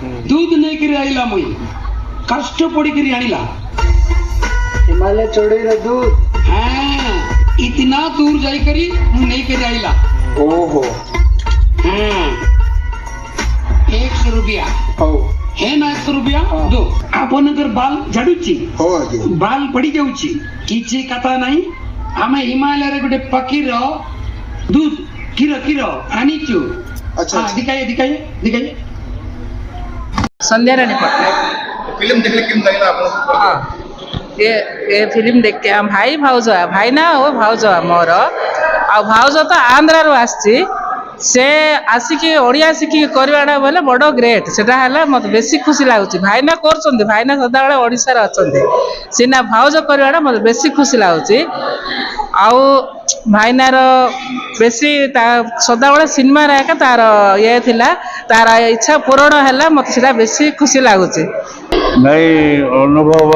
दूध नहीं करी आइला मुई कष्ट पड़ी करी आनिला हिमालय चढ़ी रे दूध। हाँ इतना दूर जाई करी मु नहीं करी आइला। ओहो हाँ 100 रुपया हो है ना 100 रुपया दो आपण अगर बाल झाड़ुची हो आज्ञा बाल पड़ी जाउची किछि कथा नहीं आमे हिमालय रे गोटे पकीर दूध किरो किरो आनीचु। अच्छा हाँ दिखाइए दिखाइए दिखाइए। संध्या रानी पटनायक फिल्म देखले केम लागला आपन? हाँ ये फिल्म देख के भाई भाउज भाई ना हो भाउज मोर आ भाउज तो आंध्र रू आसी से आसिकी ओडिया शिखिक करवाटा बोले बड़ ग्रेट सेटा है मत बेसी खुशी लगुच भाईना कर भाईना सदा बेले ओडिशा रे अछंती सीना भाउज करवाटा मत बेसी खुशी लगुच आउ भाईनार बेसी सदा बेले सिनेमा रे एका तार ये थिला तार इच्छा पूरण हैला मत सेटा बेसी खुशी लगुच। नहीं अनुभव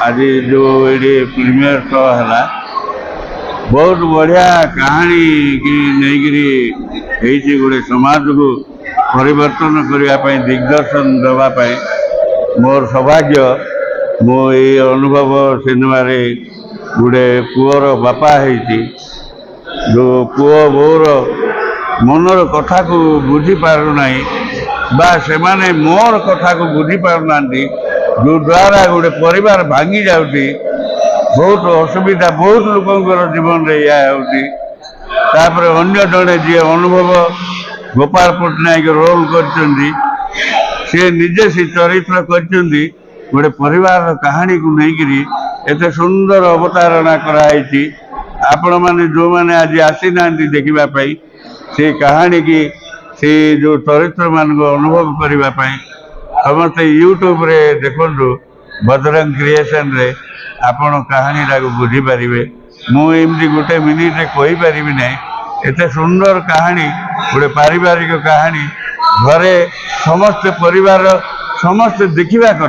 आज जो ये प्रीमियर शो है बहुत बढ़िया कहानी की नहीं गोटे समाज को परिवर्तन करने दिग्दर्शन देवाई मोर सौभाग्य मो ये अनुभव सिनेमा गोटे पुअर बापा है जो पुओ बोर मनर कथा को बुझी पारना बा से माने मोर कथा को बुझी पारना जो द्वारा गोटे परिवार भांगी जाऊँगी बहुत असुविधा बहुत लोकंर जीवन रे या होपर अन्य जड़े जी अनुभव गोपाल पट्टनायक रोल कर निजे से चरित्र कर गोटे परिवार कहानी को लेकिन एत सुंदर अवतारणा कराई आपण मैंने जो मैंने आज आसी ना देखापी से कहानी की से जो चरित्र मान को अनुभव करने समस्त यूट्यूब रे देखु बजरंग क्रिएशन रे आपण कहानी टाक बुझीपारे मुझे गोटे मिनिट कही पारि ना एत सुंदर कहानी गोटे पारिवारिक कहानी घरे समस्त परिवार समस्त देखा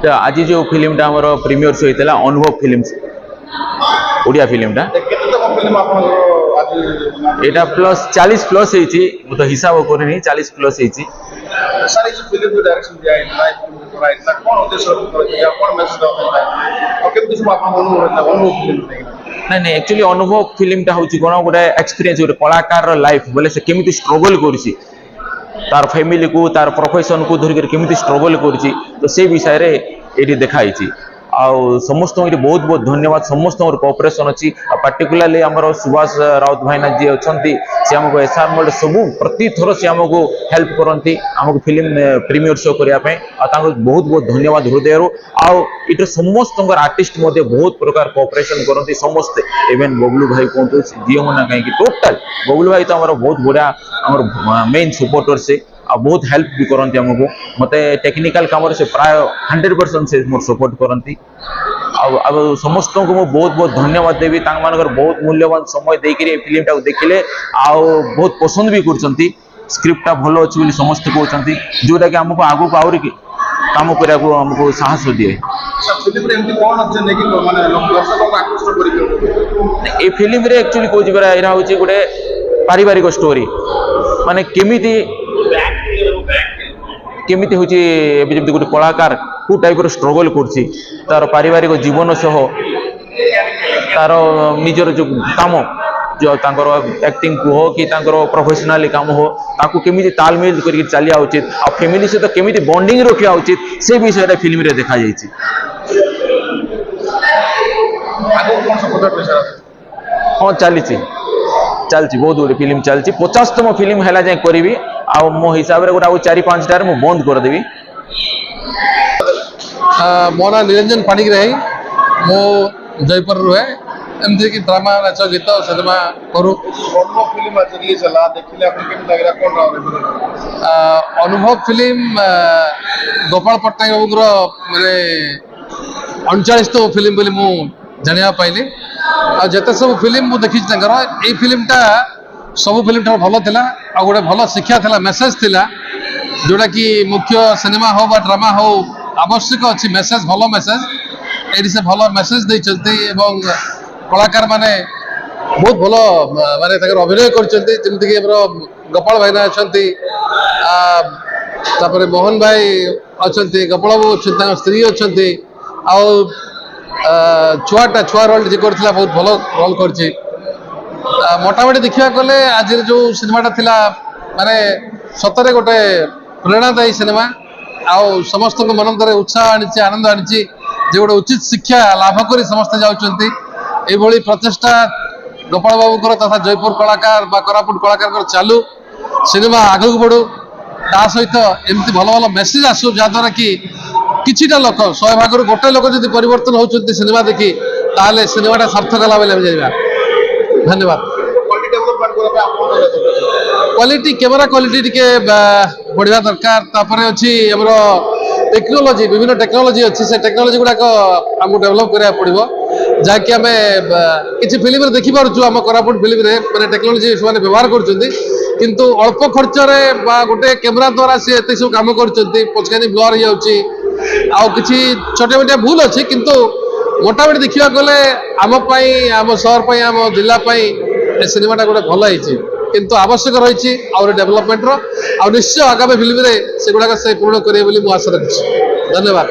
तो आज जो फिल्म टा हमर प्रीमियर शो होता अनुभव फिल्म ओडिया फिल्म टा एटा प्लस 40 प्लस होती तो हिसाब करनी 40 प्लस होती। सारी फिल्म जो डायरेक्शन दिया है लाइव कराई ना कोन उद्देश्य या कोन मैसेज दो केम सब आपन अनुभव फिल्म नहीं नहीं एक्चुअली अनुभव फिल्म टा होची कोन गोटे एक्सपीरियंस गोटे कलाकार लाइफ बोले से केमिति स्ट्रगल करछि तार फैमिली को तार प्रोफेशन को धर कर केमिति स्ट्रगल करछि तो से विषय रे एटी देखाइछि आउ समस्त बहुत बहुत धन्यवाद समस्त कोऑपरेशन अच्छी पार्टिकुलरली आमर सुभाष राउत भाईना जी अच्छा सी आमको एसआर मोल्ड सबू प्रति थर सी आमको हेल्प करती आमको फिल्म प्रीमियर शो करने बहुत बहुत धन्यवाद हृदय आउ इटर समस्त आर्टिस्ट बहुत प्रकार कोऑपरेशन करती समस्ते इवेन बबलू भाई कहतु जी मैंने कहीं टोटाल बबलू भाई तो आम बहुत बढ़िया आम मेन सपोर्टर से आ बहुत हेल्प भी करती आमको मत टेक्निकल काम से प्राय 100% से मोर सपोर्ट करती अब समस्त को मुझे बहुत बहुत धन्यवाद देवी बहुत मूल्यवान समय देकर फिल्म टाक देखिले आउ बहुत पसंद भी कर स्क्रिप्टा भल अच्छी समस्त कहते जोटा कि आमको आगू आहरी काम करने को आमको साहस दिए ये फिल्म रे एक्चुअली कौच यहाँ हूँ गोटे पारिवारिक स्टोरी माने केमिति होची जब गोटे कलाकार कौ टाइप स्ट्रगल करछि तार पारिवारिक जीवन सह तार निजर जो काम जो तांकर एक्टिंग को हो कि तांकर प्रोफेशनली काम हो ताकू केमिति तालमेल करके चलिया उचित आ फैमिली सहित केमिति बॉन्डिंग रखिया उचित से विषय फिल्म रे देखा जाइछि। हाँ चलती बहुत गुड फिल्म चलती 50तम फिल्म है जाए करी आ मो हिसाब से गोटा 4-5 टार मुझे बंद करदेवी। मो ना निरंजन पाणिग्राही मो जयपुर रुहे एमती कि ड्रामा नाच गीत सिनेमा करूँ। अनुभव फिल्म गोपाल पट्टनायक माने 39तम फिल्म बोली मु जाना पाइली आ जते सब फिल्म मु देखी ये फिल्मटा सब फिल्म ठार भल थिला आ गोटे भल शिक्षा थिला मेसेज थिला जोटा कि मुख्य सिनेमा हो बा ड्रामा हो आवश्यक अच्छी मेसेज भल मेसेज ये से भल मेसेज देइचंती एवं कलाकार माने बहुत भल माने अभिनय करचंती जेमति कि गोपाल भाईना अछंती तापर मोहन भाई अच्छा गोपाल बाबू अच्छा स्त्री अच्छा छुआटा छुआ रोल जी करथिला बहुत भल रोल करछि मोटामोटी देखा गले आज जो सिनेमाटा थिला माने सतरे गोटे प्रेरणादायी सिनेमा आउ समस्त मन भर उत्साह आनी आनंद आनी जे गोटे उचित शिक्षा लाभ कर समस्ते जाउछंती एभली प्रचेष्टा गोपाल बाबूकर तथा जयपुर कलाकार बा कोरापुट कलाकार चालू सिनेमा आगक बढ़ू ता सहित एमती भल भल मेसेज आसू जहाद्वारा कि किछिटा लोक 100 भाग गोटे लोक जब परिवर्तन होती सिनेमा देखी ताले सिनेमाटा सार्थक है बोले जाइबा धन्यवाद क्वालिटी कैमेरा क्वालिटी टिके बढ़िया दरकार तापर अच्छी हमर टेक्नोलोजी विभिन्न टेक्नोलोजी अच्छी से टेक्नोलोजी गुड़ाक आमको डेभलप करा पड़ो जहाँकि आम किसी फिल्म देखी पार्छु आम कोरापुट फिल्म मैंने टेक्नोलोजी से व्यवहार किंतु अल्प खर्च गोटे कैमेरा द्वारा सी एत सब कम कर ब्लर हो कि छोटे मोटे भूल अच्छे किंतु मोटामोटी देखा गले आम सहर आम जिलापाई सिनेमाटा गोटे भल है किंतु आवश्यक रही डेभलपमेंट निश्चय आगामी फिल्म से गुड़ाक से पूर्ण करेंगे आशा रखी धन्यवाद।